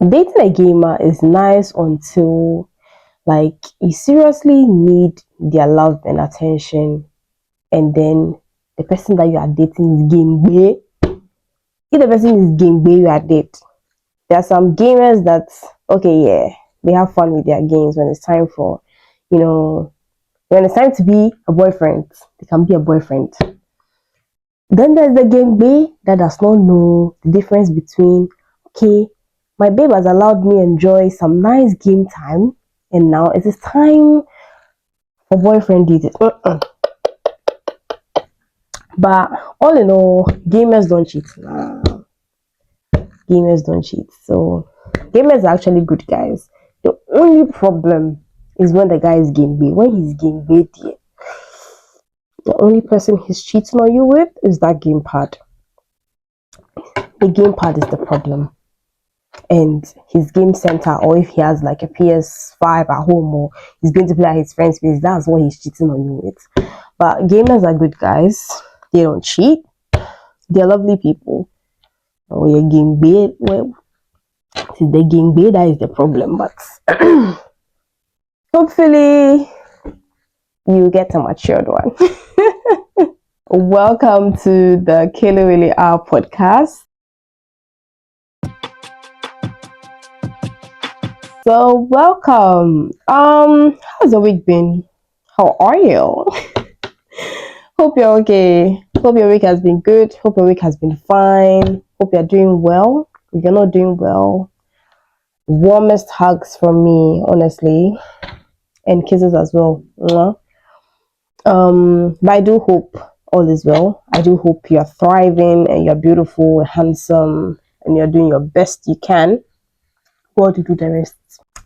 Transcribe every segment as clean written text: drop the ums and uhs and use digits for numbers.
Dating a gamer is nice until like you seriously need their love and attention, and then the person that you are dating is game bay. If the person is game bay, you are dead. There are some gamers that okay, yeah, they have fun with their games when it's time for, you know, when it's time to be a boyfriend, they can be a boyfriend. Then there's the game bay that does not know the difference between okay, my babe has allowed me enjoy some nice game time, and now it is time for boyfriend duties. But all in all, gamers don't cheat. Nah, gamers don't cheat. So gamers are actually good guys. The only problem is when the guy is game bay. When he's game bay, the only person he's cheating on you with is that gamepad. The gamepad is the problem. And his game center, or if he has like a PS5 at home, or he's going to play at his friend's place, that's what he's cheating on you with. But gamers are good guys. They don't cheat. They're lovely people. Or your game bay, well, it is the game bay that is the problem. But hopefully you get a matured one. Welcome to the Kelewele podcast. So welcome. How's the week been? How are you? Hope you're okay. Hope your week has been good. Hope your week has been fine. Hope you're doing well. If you're not doing well, warmest hugs from me, honestly, and kisses as well. But I do hope all is well. I do hope you're thriving and you're beautiful, handsome, and you're doing your best you can. God to do the rest.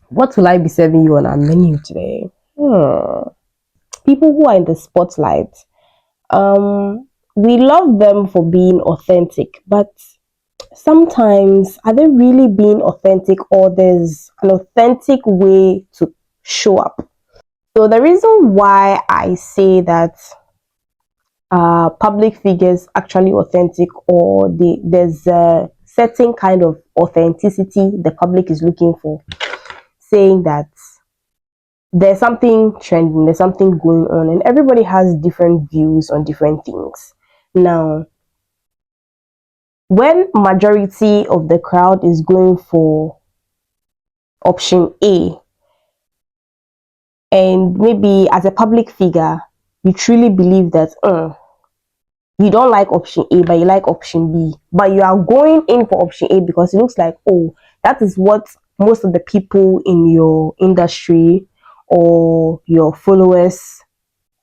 What will I be serving you on our menu today? People who are in the spotlight. We love them for being authentic, but sometimes are they really being authentic, or there's an authentic way to show up? So the reason why I say that public figures actually authentic, or there's a certain kind of authenticity the public is looking for, saying that there's something trending, there's something going on, and everybody has different views on different things. Now, when majority of the crowd is going for option A, and maybe as a public figure, you truly believe that you don't like option A, but you like option B, but you are going in for option A because it looks like, oh, that is what most of the people in your industry or your followers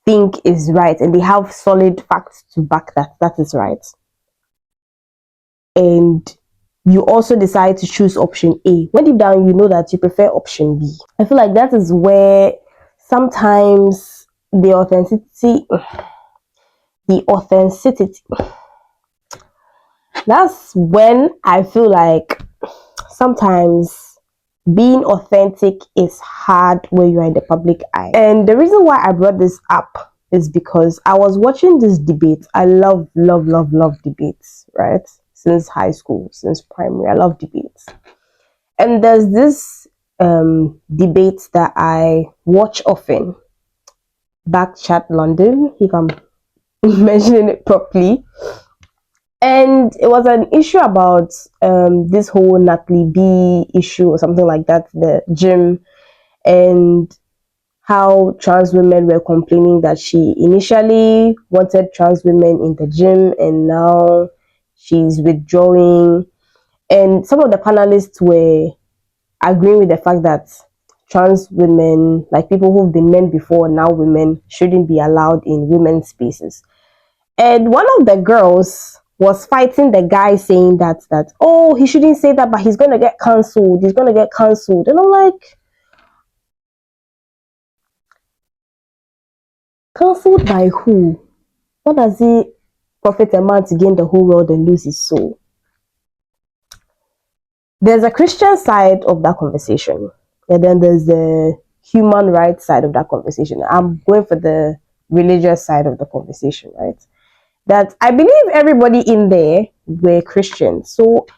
think is right, and they have solid facts to back that is right. And you also decide to choose option A, when deep down you know that you prefer option B. I feel like that is where sometimes the authenticity, that's when I feel like sometimes being authentic is hard when you're in the public eye. And the reason why I brought this up is because I was watching this debate. I love debates, right? Since high school, since primary, I love debates. And there's this debate that I watch often, Back Chat London, if I'm mentioning it properly. And it was an issue about this whole Natalie B issue or something like that, the gym, and how trans women were complaining that she initially wanted trans women in the gym and now she's withdrawing. And some of the panelists were agreeing with the fact that trans women, like people who've been men before, now women, shouldn't be allowed in women's spaces. And one of the girls was fighting the guy, saying that oh, he shouldn't say that, but he's gonna get cancelled. He's gonna get cancelled. And I'm like, cancelled by who? What does it profit a man to gain the whole world and lose his soul? There's a Christian side of that conversation, and then there's the human rights side of that conversation. I'm going for the religious side of the conversation, right? That I believe everybody in there were Christians. So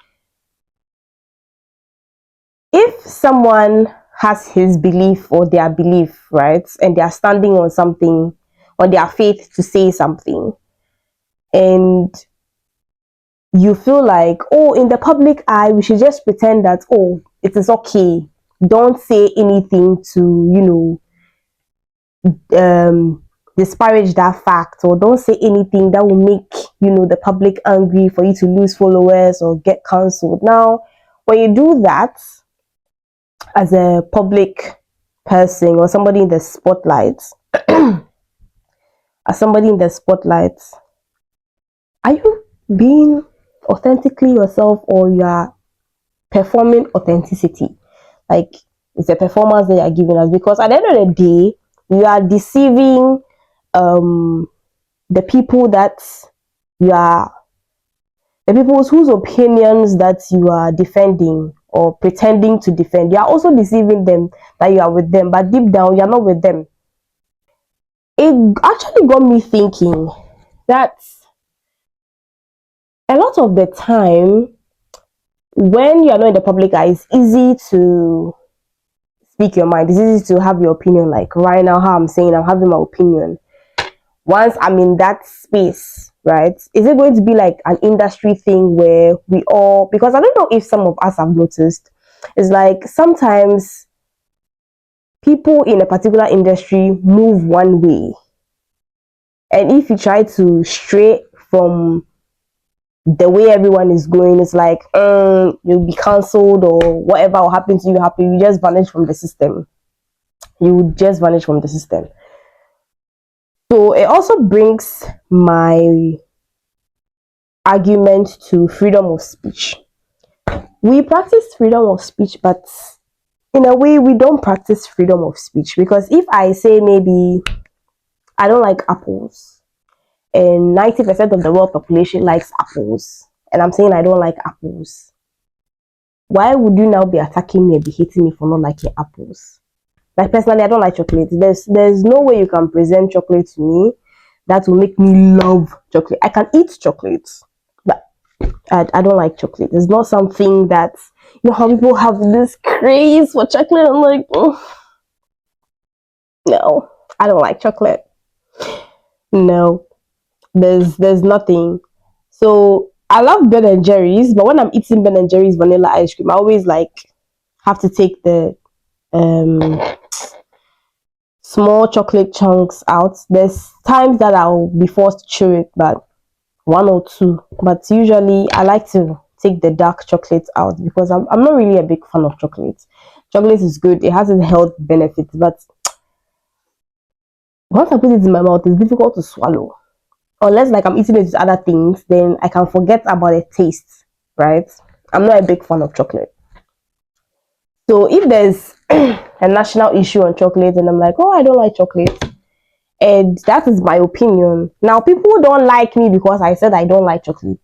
if someone has his belief or their belief, right, and they are standing on something, on their faith to say something, and you feel like, oh, in the public eye, we should just pretend that, oh, it is okay. Don't say anything to, disparage that fact, or don't say anything that will make, the public angry for you to lose followers or get cancelled. Now, when you do that as a public person or somebody in the spotlight, as somebody in the spotlight, are you being authentically yourself, or you are performing authenticity? Like, it's a performance that you are giving us, because at the end of the day, you are deceiving the people that you are, the people whose opinions that you are defending or pretending to defend. You are also deceiving them that you are with them, but deep down, you are not with them. It actually got me thinking that a lot of the time, when you are not in the public eye, it's easy to speak your mind. It's easy to have your opinion. Like right now, how I'm saying, I'm having my opinion. Once I'm in that space, right, is it going to be like an industry thing where we all, because I don't know if some of us have noticed, it's like sometimes people in a particular industry move one way, and if you try to stray from the way everyone is going, it's like you'll be cancelled, or whatever will happen to you happen. You just vanish from the system. You just vanish from the system. So it also brings my argument to freedom of speech. We practice freedom of speech, but in a way, we don't practice freedom of speech, because if I say maybe I don't like apples, and 90% of the world population likes apples, and I'm saying I don't like apples, why would you now be attacking me and be hating me for not liking apples? Like, personally, I don't like chocolate. There's no way you can present chocolate to me that will make me love chocolate. I can eat chocolate, but I don't like chocolate. It's not something that, how people have this craze for chocolate. I'm like, no, I don't like chocolate. No, there's nothing. So I love Ben and Jerry's, but when I'm eating Ben and Jerry's vanilla ice cream, I always like have to take the um small chocolate chunks out. There's times that I'll be forced to chew it, but one or two. But usually I like to take the dark chocolate out, because I'm not really a big fan of chocolate. Chocolate is good, it has its health benefits, but once I put it in my mouth, it's difficult to swallow. Unless like I'm eating it with other things, then I can forget about the taste, right? I'm not a big fan of chocolate. So if there's a national issue on chocolate and I'm like, oh, I don't like chocolate, and that is my opinion. Now, people don't like me because I said I don't like chocolate,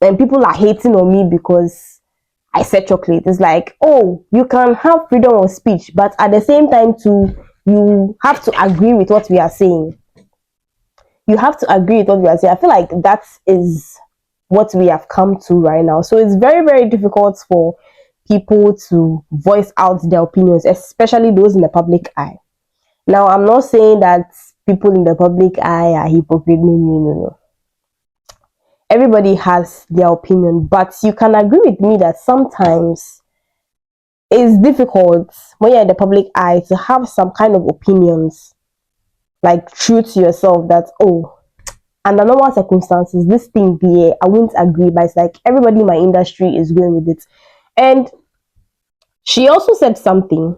and people are hating on me because I said chocolate. It's like, oh, you can have freedom of speech, but at the same time, too, you have to agree with what we are saying. You have to agree with what we are saying. I feel like that is what we have come to right now. So it's very, very difficult for people to voice out their opinions, especially those in the public eye. Now, I'm not saying that people in the public eye are hypocrite. No. Everybody has their opinion, but you can agree with me that sometimes it's difficult when you're in the public eye to have some kind of opinions, like true to yourself, that, oh, under normal circumstances, this thing be, I wouldn't agree, but it's like everybody in my industry is going with it. And she also said something.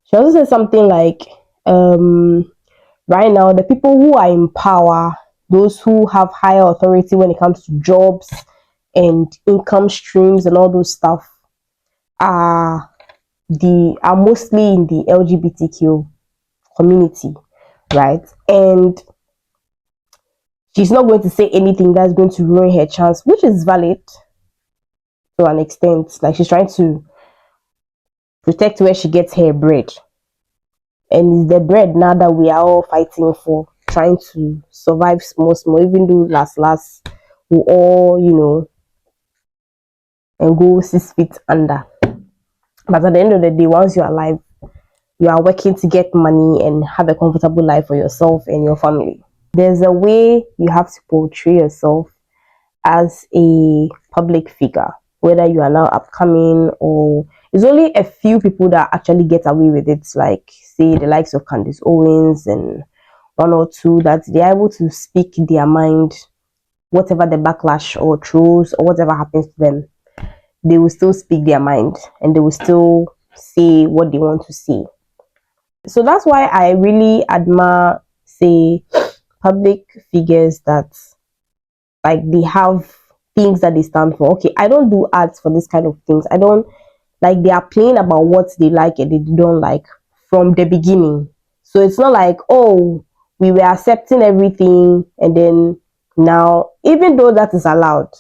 She also said something like, right now, the people who are in power, those who have higher authority when it comes to jobs and income streams and all those stuff, are mostly in the LGBTQ community, right? And she's not going to say anything that's going to ruin her chance, which is valid to an extent. Like, she's trying to protect where she gets her bread, and it's the bread now that we are all fighting for, trying to survive small, even though last we all, and go 6 feet under. But at the end of the day, once you're alive, you are working to get money and have a comfortable life for yourself and your family. There's a way you have to portray yourself as a public figure, whether you are now upcoming or it's only a few people that actually get away with it, like say the likes of Candace Owens and one or two, that they're able to speak their mind, whatever the backlash or trolls or whatever happens to them, they will still speak their mind and they will still say what they want to say. So that's why I really admire, say, public figures that like they have things that they stand for. Okay, I don't do ads for this kind of things. I don't like, they are plain about what they like and they don't like from the beginning. So it's not like, oh, we were accepting everything and then now, even though that is allowed,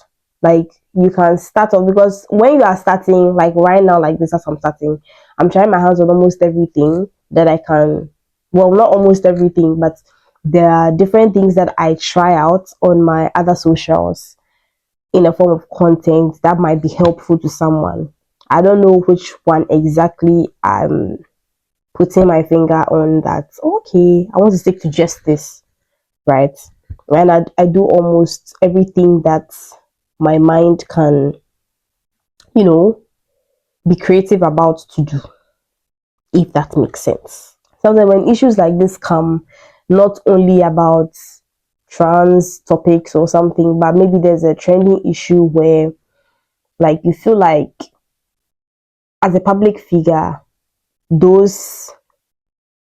like you can start off, because when you are starting, like right now, like this as I'm starting, I'm trying my hands on almost everything that I can. Well, not almost everything, but there are different things that I try out on my other socials in a form of content that might be helpful to someone. I don't know which one exactly I'm putting my finger on, that okay, I want to stick to just this, right? And I do almost everything that my mind can, you know, be creative about to do, if that makes sense. Sometimes when issues like this come, not only about trans topics or something, but maybe there's a trending issue where like you feel like as a public figure, those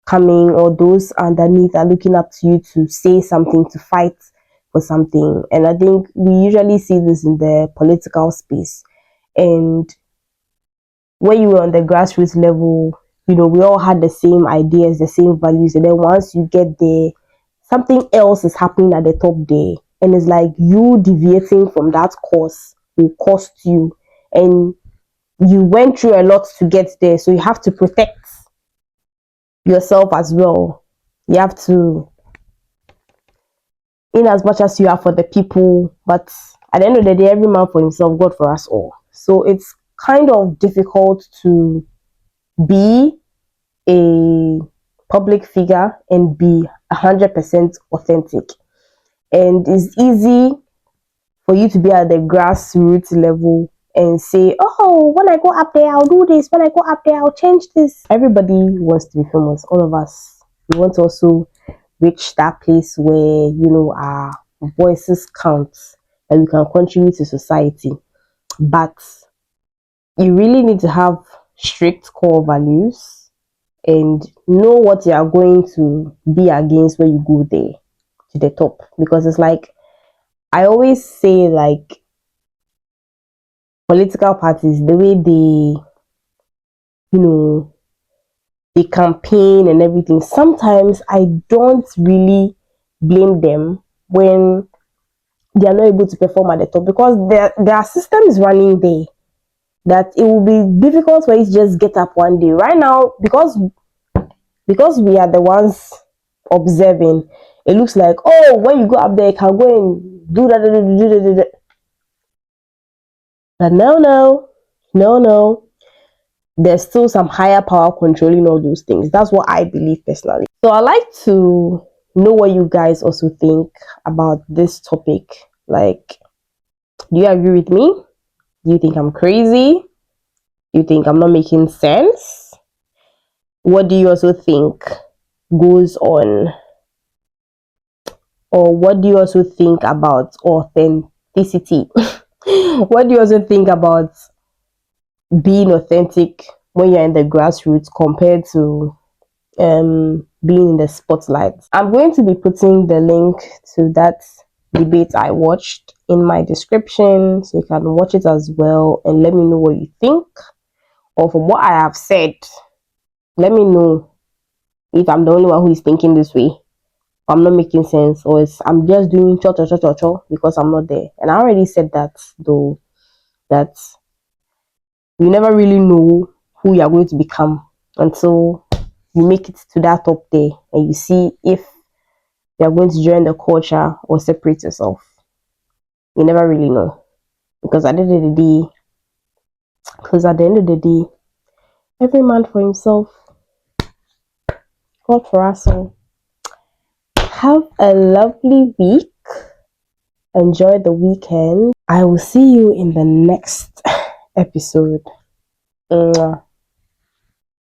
coming or those underneath are looking up to you to say something, to fight for something. And I think we usually see this in the political space. And when you were on the grassroots level, you know, we all had the same ideas, the same values. And then once you get there, something else is happening at the top there. And it's like you deviating from that course will cost you. And you went through a lot to get there. So you have to protect yourself as well. You have to, in as much as you are for the people, but at the end of the day, every man for himself, God for us all. So it's kind of difficult to be a public figure and be 100% authentic. And it's easy for you to be at the grassroots level and say, oh, when I go up there, I'll do this. When I go up there, I'll change this. Everybody wants to be famous. All of us. We want to also reach that place where, you know, our voices count and we can contribute to society. But you really need to have strict core values and know what you are going to be against when you go there to the top. Because it's like, I always say, like, political parties, the way they, you know, they campaign and everything, sometimes I don't really blame them when they are not able to perform at the top, because their system is running there, that it will be difficult for you to just get up one day. Right now, because we are the ones observing, it looks like, oh, when you go up there, you can go and do that, do that. But no, there's still some higher power controlling all those things. That's what I believe personally. So I like to know what you guys also think about this topic. Like, do you agree with me? Do you think I'm crazy? Do you think I'm not making sense? What do you also think goes on? Or what do you also think about authenticity? What do you also think about being authentic when you're in the grassroots compared to being in the spotlight? I'm going to be putting the link to that debate I watched in my description, so you can watch it as well and let me know what you think. Or from what I have said, let me know if I'm the only one who is thinking this way, I'm not making sense, or I'm just doing cho because I'm not there. And I already said that, though, that you never really know who you are going to become until you make it to that top there and you see if you are going to join the culture or separate yourself. You never really know, because at the end of the day, Because at the end of the day, every man for himself, God for us all. Have a lovely week. Enjoy the weekend. I will see you in the next episode. Mwah.